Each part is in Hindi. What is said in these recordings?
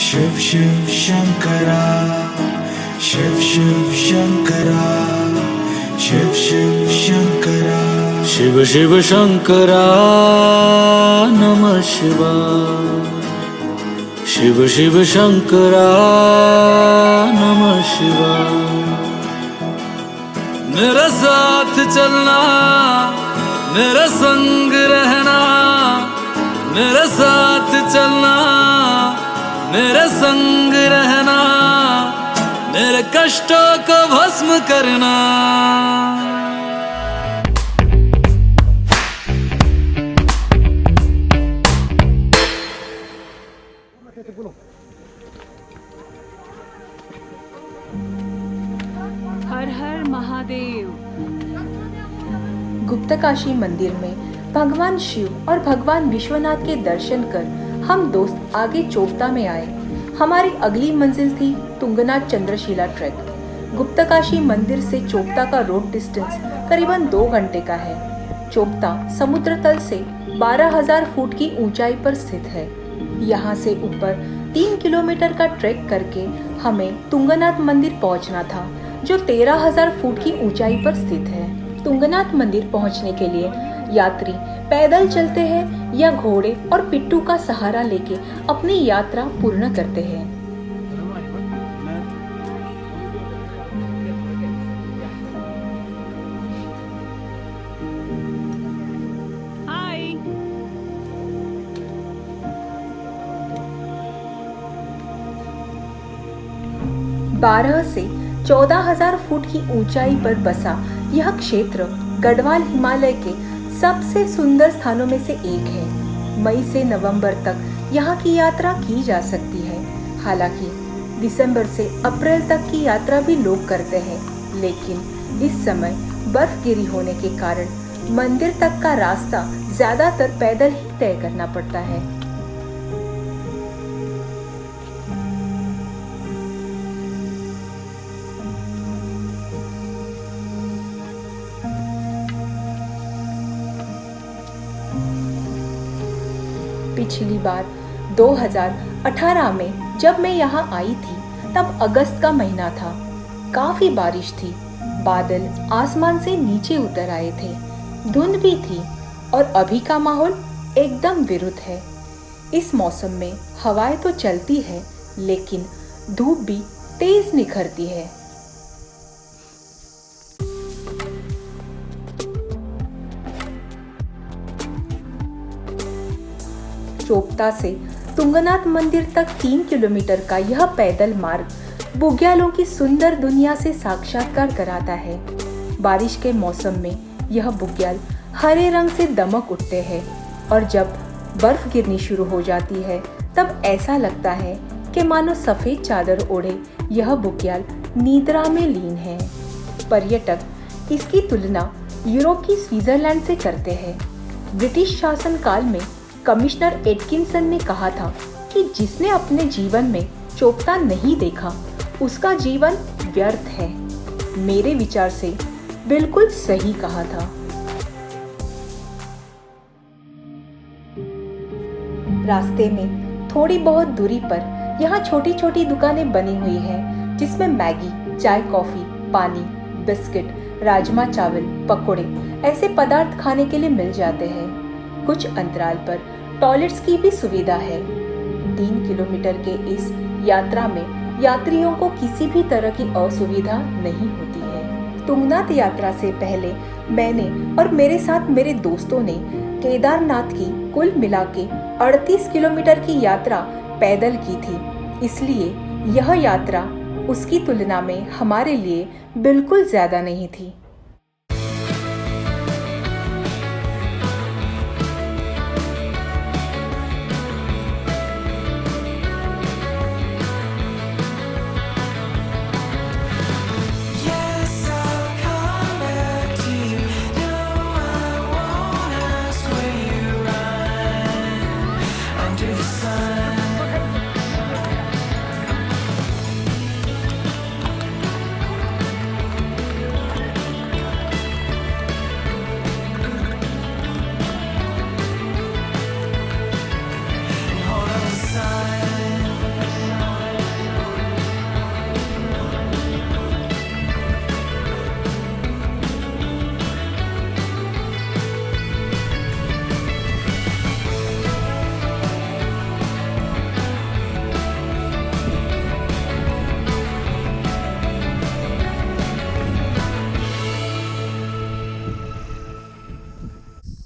शिव शिव शंकरा, शिव शिव शंकरा, शिव शिव शंकरा, शिव शिव शंकरा नमः शिवाय, शिव शिव शंकरा नमः शिवाय। मेरे साथ चलना, मेरे संग रहना, मेरे साथ चलना, मेरे संग रहना, मेरे कष्टों को भस्म करना। हर हर महादेव। गुप्तकाशी मंदिर में भगवान शिव और भगवान विश्वनाथ के दर्शन कर हम दोस्त आगे चोपता में आए। हमारी अगली मंजिल थी तुंगनाथ चंद्रशिला ट्रैक। गुप्तकाशी मंदिर से चोपता का रोड डिस्टेंस करीबन 2 घंटे का है। चोपता समुद्र तल से 12,000 फुट की ऊंचाई पर स्थित है। यहाँ से ऊपर 3 किलोमीटर का ट्रैक करके हमें तुंगनाथ मंदिर पहुँचना था, जो 13,000 फुट की ऊंचाई पर स्थित है। तुंगनाथ मंदिर पहुँचने के लिए यात्री पैदल चलते हैं या घोड़े और पिट्ठू का सहारा लेके अपनी यात्रा पूर्ण करते हैं। हाय। 12 से 14,000 फुट की ऊंचाई पर बसा यह क्षेत्र गढ़वाल हिमालय के सबसे सुंदर स्थानों में से एक है। मई से नवंबर तक यहाँ की यात्रा की जा सकती है। हालांकि दिसंबर से अप्रैल तक की यात्रा भी लोग करते हैं, लेकिन इस समय बर्फगिरी होने के कारण मंदिर तक का रास्ता ज्यादातर पैदल ही तय करना पड़ता है। पिछली बार 2018 में जब मैं यहाँ आई थी, तब अगस्त का महीना था। काफी बारिश थी, बादल आसमान से नीचे उतर आए थे, धुंध भी थी और अभी का माहौल एकदम विरुद्ध है। इस मौसम में हवाएं तो चलती है, लेकिन धूप भी तेज निखरती है। चोपता से तुंगनाथ मंदिर तक 3 किलोमीटर का यह पैदल मार्ग बुग्यालों की सुंदर दुनिया से साक्षात्कार कराता है। बारिश के मौसम में यह बुग्याल हरे रंग से दमक उठते हैं और जब बर्फ गिरनी शुरू हो जाती है, तब ऐसा लगता है कि मानो सफेद चादर ओढ़े यह बुग्याल निद्रा में लीन है। पर्यटक इसकी तुलना यूरोप की स्विट्जरलैंड से करते हैं। ब्रिटिश शासन काल में कमिश्नर एटकिंसन ने कहा था कि जिसने अपने जीवन में चोपता नहीं देखा, उसका जीवन व्यर्थ है। मेरे विचार से बिल्कुल सही कहा था। रास्ते में थोड़ी बहुत दूरी पर यहाँ छोटी छोटी दुकानें बनी हुई हैं, जिसमें मैगी, चाय, कॉफी, पानी, बिस्किट, राजमा चावल, पकोड़े ऐसे पदार्थ खाने के लिए मिल जाते हैं। कुछ अंतराल पर टॉयलेट्स की भी सुविधा है। 3 किलोमीटर के इस यात्रा में यात्रियों को किसी भी तरह की असुविधा नहीं होती है। तुंगनाथ यात्रा से पहले मैंने और मेरे साथ मेरे दोस्तों ने केदारनाथ की कुल मिला के 38 किलोमीटर की यात्रा पैदल की थी, इसलिए यह यात्रा उसकी तुलना में हमारे लिए बिल्कुल ज्यादा नहीं थी।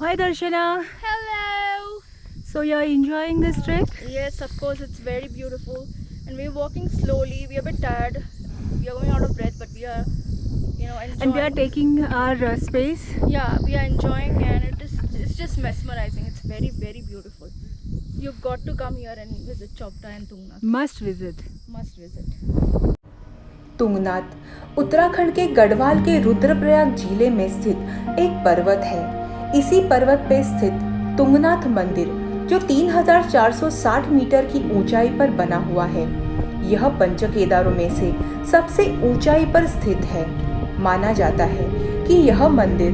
Hi Darshana. Hello! So you're enjoying this trek? Yes, of course, it's very beautiful. And we're walking slowly. We're a bit tired. We are going out of breath, but we are, enjoying. And we are taking our space. Yeah, we are enjoying, and it's just mesmerizing. It's very, very beautiful. You've got to come here and visit Chopta and Tungnath. Must visit. Must visit. Tungnath Uttarakhand के गढ़वाल के रुद्रप्रयाग जिले में स्थित एक पर्वत है। इसी पर्वत पे स्थित तुंगनाथ मंदिर जो 3460 मीटर की ऊंचाई पर बना हुआ है, यह पंच केदारों में से सबसे ऊंचाई पर स्थित है। माना जाता है कि यह मंदिर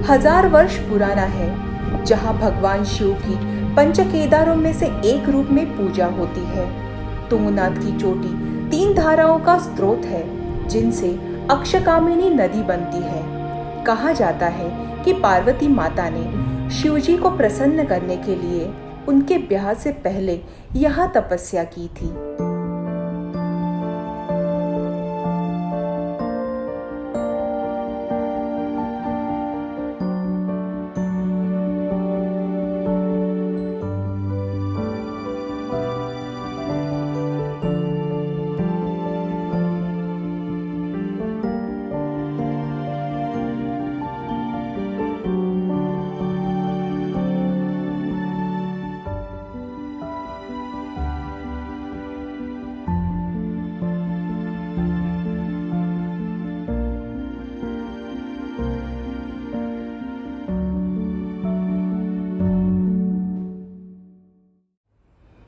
1000 वर्ष पुराना है, जहां भगवान शिव की पंच केदारों में से एक रूप में पूजा होती है। तुंगनाथ की चोटी 3 धाराओं का स्रोत है, जिनसे अक्षकामिनी नदी बनती है। कहा जाता है कि पार्वती माता ने शिवजी को प्रसन्न करने के लिए उनके ब्याह से पहले यहाँ तपस्या की थी।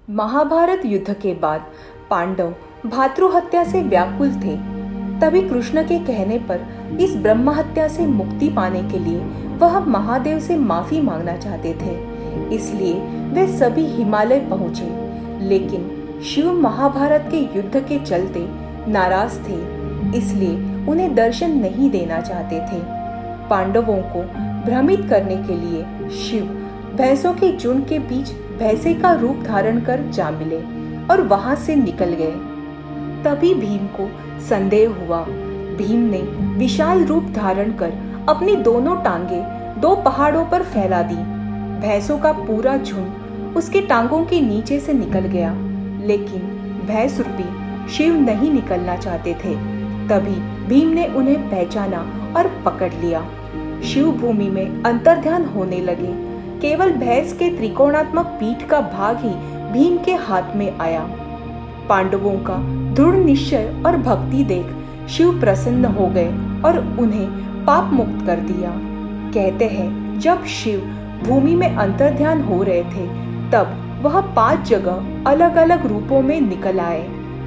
महाभारत युद्ध के बाद पांडव भातृहत्या से व्याकुल थे। तभी कृष्ण के कहने पर इस ब्रह्म हत्या से मुक्ति पाने के लिए वह महादेव से माफी मांगना चाहते थे। इसलिए वे सभी हिमालय पहुंचे, लेकिन शिव महाभारत के युद्ध के चलते नाराज थे, इसलिए उन्हें दर्शन नहीं देना चाहते थे। पांडवों को भ्रमित करने के लिए शिव भैंसों के झुंड के बीच भैंसे का रूप धारण कर जा मिले और वहां से निकल गए। तभी भीम को संदेह हुआ। भीम ने विशाल रूप धारण कर अपनी दोनों टांगे 2 पहाड़ों पर फैला दी। भैंसों का पूरा झुंड उसके टांगों के नीचे से निकल गया, लेकिन भैंस रूपी शिव नहीं निकलना चाहते थे। तभी भीम ने उन्हें पहचाना और पकड़ लिया। शिव भूमि में अंतर्ध्यान होने लगे। केवल भैंस के त्रिकोणात्मक पीठ का भाग ही भीम के हाथ में आया। पांडवों का दृढ़ निश्चय और भक्ति देख शिव प्रसन्न हो गए और उन्हें पाप मुक्त कर दिया। कहते हैं जब शिव भूमि में अंतर्ध्यान हो रहे थे, तब वह 5 जगह अलग अलग रूपों में निकल आए।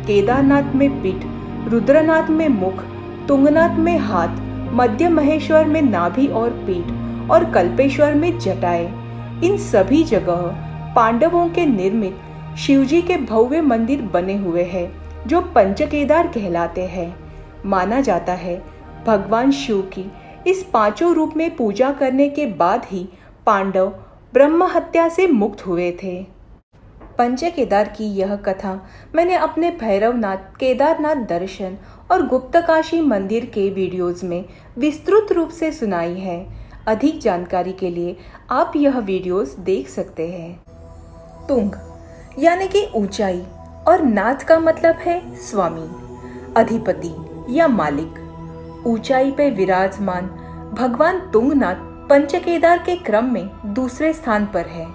केदारनाथ में पीठ, रुद्रनाथ में मुख, तुंगनाथ में हाथ, मध्य महेश्वर में नाभि और पीठ और कल्पेश्वर में जटाएं। इन सभी जगह पांडवों के निर्मित शिवजी के भव्य मंदिर बने हुए हैं, जो पंचकेदार कहलाते हैं। माना जाता है भगवान शिव की इस 5 रूप में पूजा करने के बाद ही पांडव ब्रह्म हत्या से मुक्त हुए थे। पंचकेदार की यह कथा मैंने अपने भैरवनाथ, केदारनाथ दर्शन और गुप्तकाशी मंदिर के वीडियोज में विस्तृत रूप से सुनाई है। अधिक जानकारी के लिए आप यह वीडियोस देख सकते हैं। तुंग यानी कि ऊंचाई और नाथ का मतलब है स्वामी, अधिपति या मालिक। ऊंचाई पे विराजमान भगवान तुंगनाथ पंचकेदार के क्रम में दूसरे स्थान पर है।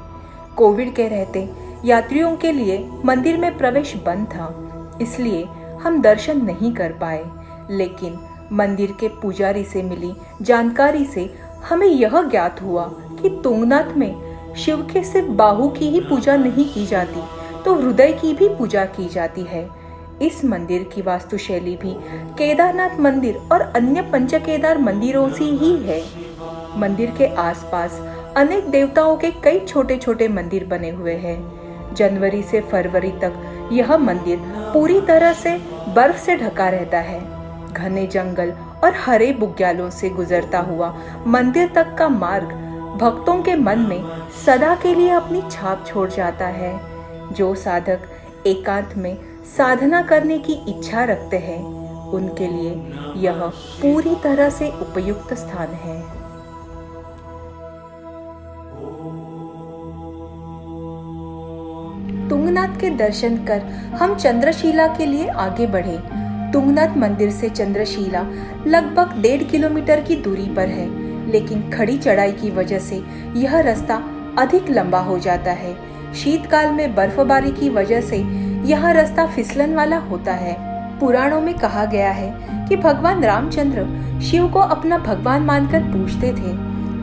कोविड के रहते यात्रियों के लिए मंदिर में प्रवेश बंद था, इसलिए हम दर्शन नहीं कर पाए। लेकिन मंदिर के पुजारी से मिली जानकारी से हमें यह ज्ञात हुआ कि तुंगनाथ में शिव के सिर्फ बाहु की ही पूजा नहीं की जाती, तो हृदय की भी पूजा की जाती है। इस मंदिर की वास्तुशैली भी केदारनाथ मंदिर और अन्य पंचकेदार मंदिरों से ही है। मंदिर के आसपास अनेक देवताओं के कई छोटे छोटे मंदिर बने हुए हैं। जनवरी से फरवरी तक यह मंदिर पूरी तरह से बर्फ से ढका रहता है। घने जंगल और हरे बुग्यालों से गुजरता हुआ मंदिर तक का मार्ग भक्तों के मन में सदा के लिए अपनी छाप छोड़ जाता है। जो साधक एकांत में साधना करने की इच्छा रखते हैं, उनके लिए यह पूरी तरह से उपयुक्त स्थान है। तुंगनाथ के दर्शन कर हम चंद्रशिला के लिए आगे बढ़े। तुंगनाथ मंदिर से चंद्रशिला लगभग 1.5 किलोमीटर की दूरी पर है, लेकिन खड़ी चढ़ाई की वजह से यह रास्ता अधिक लंबा हो जाता है। शीतकाल में बर्फबारी की वजह से यह रास्ता फिसलन वाला होता है। पुराणों में कहा गया है कि भगवान रामचंद्र शिव को अपना भगवान मानकर पूजते थे।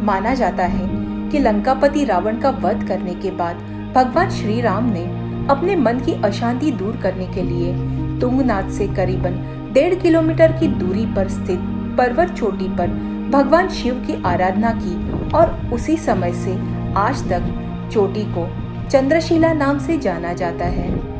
माना जाता है कि लंकापति रावण का वध करने के बाद भगवान श्री राम ने अपने मन की अशांति दूर करने के लिए तुंगनाथ से करीबन 1.5 किलोमीटर की दूरी पर स्थित पर्वत चोटी पर भगवान शिव की आराधना की और उसी समय से आज तक चोटी को चंद्रशिला नाम से जाना जाता है।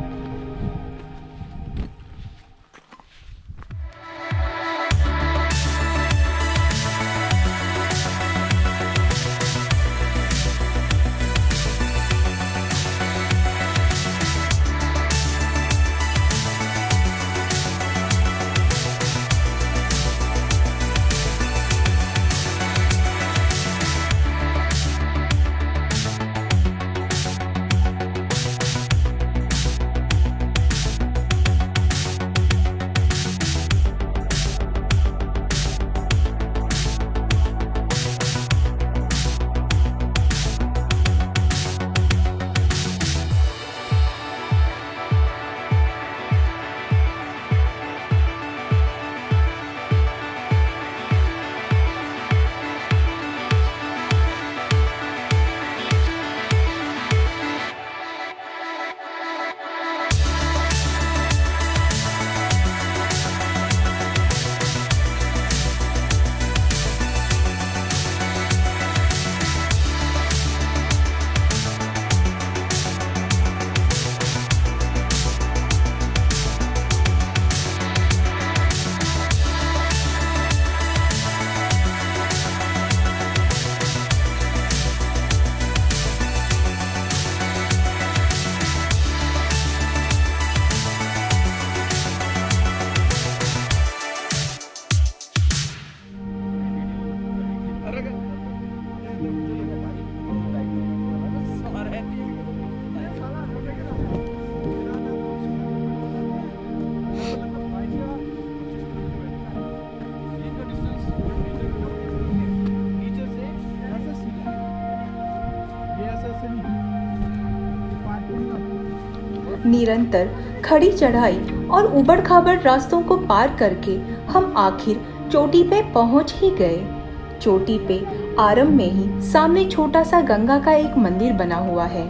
निरंतर खड़ी चढ़ाई और उबड़-खाबड़ रास्तों को पार करके हम आखिर चोटी पे पहुंच ही गए। चोटी पे आरंभ में ही सामने छोटा सा गंगा का एक मंदिर बना हुआ है।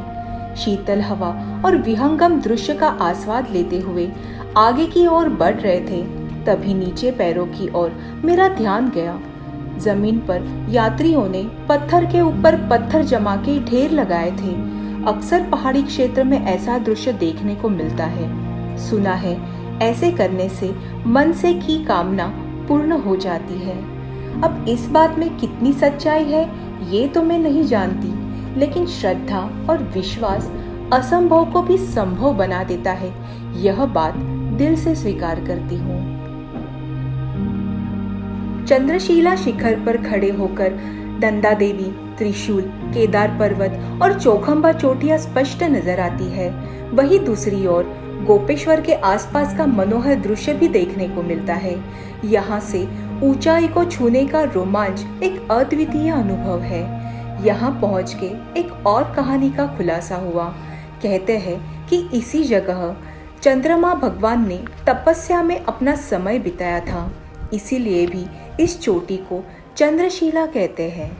शीतल हवा और विहंगम दृश्य का आस्वाद लेते हुए आगे की ओर बढ़ रहे थे, तभी नीचे पैरों की ओर मेरा ध्यान गया। जमीन पर यात्रियों ने पत्थर के ऊपर पत्थर जमा के ढेर लगाए थे। अक्सर पहाड़ी क्षेत्र में ऐसा दृश्य देखने को मिलता है। सुना है ऐसे करने से मन से की कामना पूर्ण हो जाती है। अब इस बात में कितनी सच्चाई है ये तो मैं नहीं जानती, लेकिन श्रद्धा और विश्वास असंभव को भी संभव बना देता है, यह बात दिल से स्वीकार करती हूँ। चंद्रशिला शिखर पर खड़े होकर दंदा देवी, त्रिशूल, केदार पर्वत और चौखंबा चोटियां स्पष्ट नजर आती है। वहीं दूसरी ओर गोपेश्वर के आसपास का मनोहर दृश्य भी देखने को मिलता है। यहाँ से ऊंचाई को छूने का रोमांच एक अद्वितीय अनुभव है। यहाँ पहुँच के एक और कहानी का खुलासा हुआ। कहते हैं कि इसी जगह चंद्रमा भगवान ने तपस्या में अपना समय बिताया था, इसीलिए भी इस चोटी को चंद्रशिला कहते हैं।